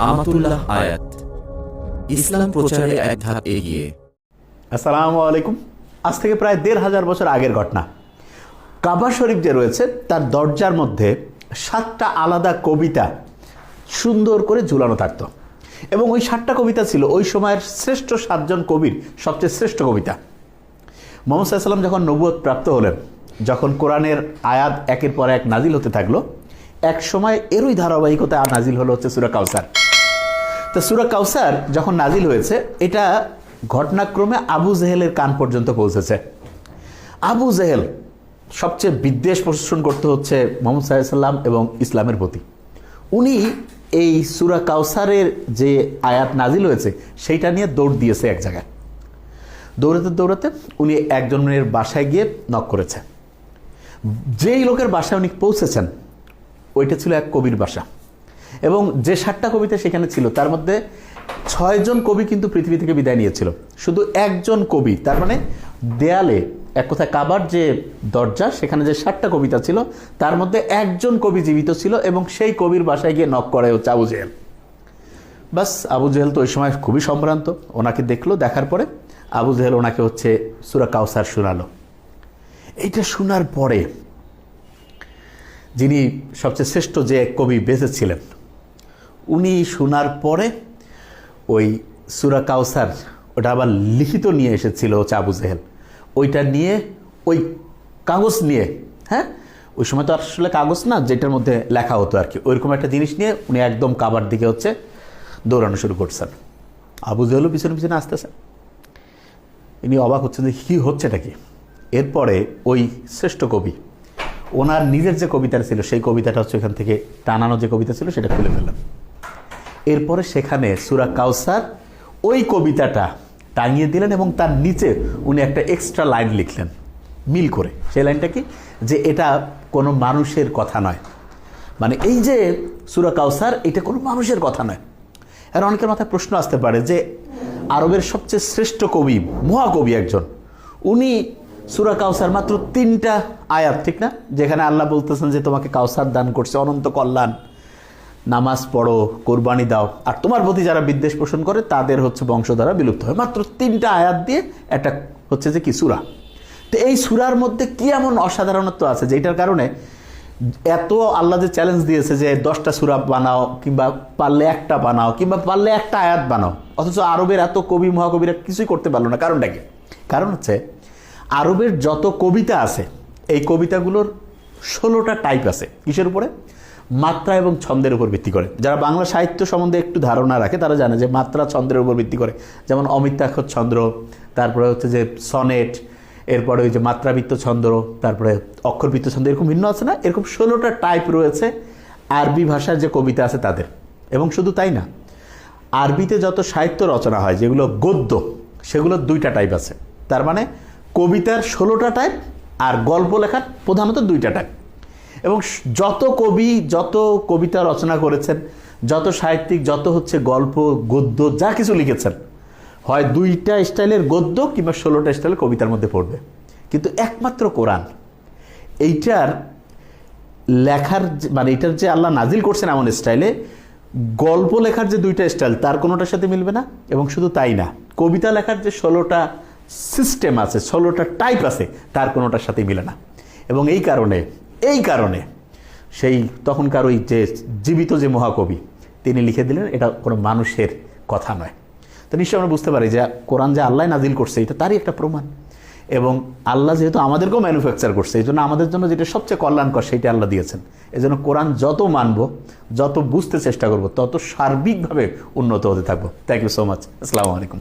আমাতুল্লাহ আয়াত, ইসলাম প্রচারে এক ধাপ এগিয়ে। আসসালামু আলাইকুম। আজ থেকে প্রায় ১৫০০ বছর আগের ঘটনা। কাবা শরীফ যে রয়েছে তার দরজার মধ্যে ৭টা আলাদা কবিতা সুন্দর করে ঝুলানো থাকতো, এবং ওই ৭টা কবিতা ছিল ওই সময়ের শ্রেষ্ঠ ৭জন কবির সবচেয়ে শ্রেষ্ঠ কবিতা। মুহাম্মদ সাল্লাল্লাহু আলাইহি ওয়াসাল্লাম যখন নবুয়ত প্রাপ্ত হলেন, যখন কোরআনের আয়াত একের পর এক নাজিল হতে থাকলো, এক সময় এরই ধারাবাহিকতায় নাজিল হলো হচ্ছে সূরা কাউসার। তো সূরা কাউসার যখন নাজিল হয়েছে, এটা ঘটনাক্রমে আবু জেহেলের কান পর্যন্ত পৌঁছেছে। আবু জেহেল সবচেয়ে বিদ্বেষ পোষণ করতে হচ্ছে মুহাম্মদ সাল্লাল্লাহু আলাইহি ওয়াসাল্লাম এবং ইসলামের প্রতি। উনি এই সূরা কাউসারের যে আয়াত নাজিল হয়েছে সেইটা নিয়ে দৌড় দিয়েছে এক জায়গায়। দৌড়াতে দৌড়াতে উনি একজনের বাসায় গিয়ে নক করেছে। যেই লোকের বাসায় উনি পৌঁছেছেন ওইটা ছিল এক কবির বাসা, এবং যে ৭টা কবিতা সেখানে ছিল তার মধ্যে ৬ জন কবি কিন্তু পৃথিবী থেকে বিদায় নিয়েছিল। শুধু একজন কবি, তার মানে দেয়ালে এক কথায় কাবার যে দরজা সেখানে যে ৭টা কবিতা ছিল তার মধ্যে একজন কবি জীবিত ছিল, এবং সেই কবির বাসায় গিয়ে নক করে হচ্ছে আবু জেহেল। বাস, আবু জেহেল তো ওই সময় খুবই সম্ভ্রান্ত, ওনাকে দেখলো। দেখার পরে আবু জেহেল ওনাকে হচ্ছে সূরা কাউসার শোনালো। এইটা শোনার পরে যিনি সবচেয়ে শ্রেষ্ঠ যে কবি বেঁচে ছিলেন, উনি শোনার পরে ওই সূরা কাউসার ওটা আবার লিখিত নিয়ে এসেছিল হচ্ছে আবু জেহেল। ওইটা নিয়ে ওই কাগজ নিয়ে, হ্যাঁ ওই সময় তো আসলে কাগজ না, যেটার মধ্যে লেখা হতো আর কি, ওইরকম একটা জিনিস নিয়ে উনি একদম কাবার দিকে হচ্ছে দৌড়ানো শুরু করছেন। আবু জেহেলও পিছনে পিছনে আসতেছে। ইনি অবাক হচ্ছেন যে কী হচ্ছেটা কি। এরপরে ওই শ্রেষ্ঠ কবি ওনার নিজের যে কবিতা ছিল সেই কবিতাটা হচ্ছে এখান থেকে টানানো যে কবিতা ছিল সেটা খুলে ফেললাম। এরপরে সেখানে সূরা কাউসার ওই কবিতাটা টাঙিয়ে দিলেন, এবং তার নিচে উনি একটা এক্সট্রা লাইন লিখলেন মিল করে। সেই লাইনটা কি, যে এটা কোনো মানুষের কথা নয়, মানে এই যে সূরা কাউসার এটা কোনো মানুষের কথা নয়। আর অনেকের মাথায় প্রশ্ন আসতে পারে যে আরবের সবচেয়ে শ্রেষ্ঠ কবি, মহাকবি একজন, উনি সূরা কাউসার মাত্র 3টা আয়াত, ঠিক না, যেখানে আল্লাহ বলতেছেন যে তোমাকে কাউসার দান করছে, অনন্ত কল্যাণ, নামাজ পড়ো, কোরবানি দাও, আর তোমার প্রতি যারা বিদ্বেষ পোষণ করে তাদের হচ্ছে বংশধারা বিলুপ্ত হয়। মাত্র 3টা আয়াত দিয়ে একটা হচ্ছে যে কি সূরা। তো এই সূরার মধ্যে কি এমন অসাধারণত্ব আছে যেটার কারণে এত আল্লাহ যে চ্যালেঞ্জ দিয়েছে যে 10টা সূরা বানাও, কিংবা পারলে একটা বানাও, কিংবা পারলে একটা আয়াত বানাও, অথচ আরবের এত কবি মহাকবিরা কিছুই করতে পারলো না। কারণটা কি? কারণ হচ্ছে আরবের যত কবিতা আছে এই কবিতাগুলোর 16টা টাইপ আছে। কিসের উপরে? মাত্রা এবং ছন্দের উপর ভিত্তি করে। যারা বাংলা সাহিত্য সম্বন্ধে একটু ধারণা রাখে তারা জানে যে মাত্রা ছন্দের উপর ভিত্তি করে, যেমন অমিত্রাক্ষর ছন্দ, তারপরে হচ্ছে যে সনেট, এরপরে ওই যে মাত্রাবৃত্ত ছন্দ, তারপরে অক্ষরবৃত্ত ছন্দ, এরকম ভিন্ন আছে না, এরকম 16টা টাইপ রয়েছে আরবি ভাষার যে কবিতা আছে তাদের। এবং শুধু তাই না, আরবিতে যত সাহিত্য রচনা হয় যেগুলো গদ্য, সেগুলোর 2টা টাইপ আছে। তার মানে কবিতার 16টা টাইপ, আর গল্প লেখার প্রধানত 2টা টাইপ। এবং যত কবি যত কবিতা রচনা করেছেন, যত সাহিত্যিক যত হচ্ছে গল্প গদ্য যা কিছু লিখেছেন, হয় 2টা স্টাইলের গদ্য কিংবা 16টা স্টাইলের কবিতার মধ্যে পড়বে। কিন্তু একমাত্র কোরআন এইটার লেখার মানে এটার যে আল্লাহ নাজিল করছেন এমন স্টাইলে, গল্প লেখার যে 2টা স্টাইল তার কোনোটার সাথে মিলবে না। এবং শুধু তাই না, কবিতা লেখার যে 16টা সিস্টেম আছে, 16টা টাইপ আছে, তার কোনোটার সাথে মিলে না। এবং এই কারণে সেই তখনকার ওই যে জীবিত যে মহাকবি তিনি লিখে দিলেন এটা কোনো মানুষের কথা নয়। তো নিশ্চয়ই আমরা বুঝতে পারি যে কোরআন যে আল্লাহ নাজিল করছে এটা তারই একটা প্রমাণ। এবং আল্লাহ যেহেতু আমাদেরকেও ম্যানুফ্যাকচার করছে, এই জন্য আমাদের জন্য যেটা সবচেয়ে কল্যাণকর সেইটা আল্লাহ দিয়েছেন। এই জন্য কোরআন যত মানব, যত বুঝতে চেষ্টা করব, তত সার্বিকভাবে উন্নত হতে থাকবো। Thank you so much. আসসালামু আলাইকুম।